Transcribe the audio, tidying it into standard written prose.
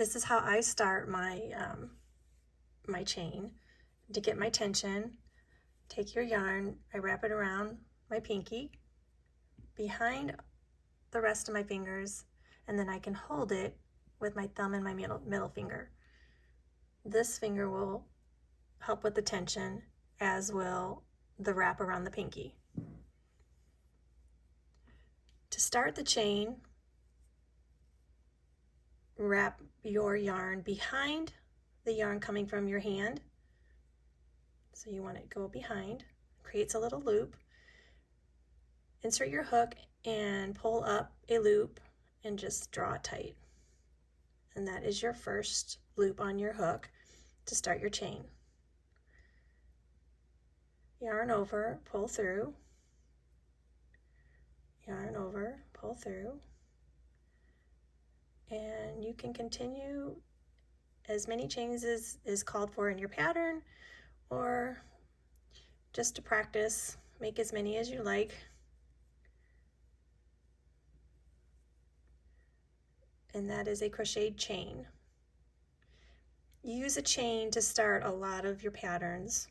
this is how I start my my chain. To get my tension, take your yarn, I wrap it around my pinky, behind the rest of my fingers, and then I can hold it with my thumb and my middle finger. This finger will help with the tension, as will the wrap around the pinky. To start the chain, wrap your yarn behind the yarn coming from your hand. So you want it to go behind, creates a little loop. Insert your hook and pull up a loop and just draw it tight. And that is your first loop on your hook to start your chain. Yarn over, pull through, yarn over, pull through, and you can continue as many chains as is called for in your pattern, or just to practice, make as many as you like. And that is a crocheted chain. You use a chain to start a lot of your patterns.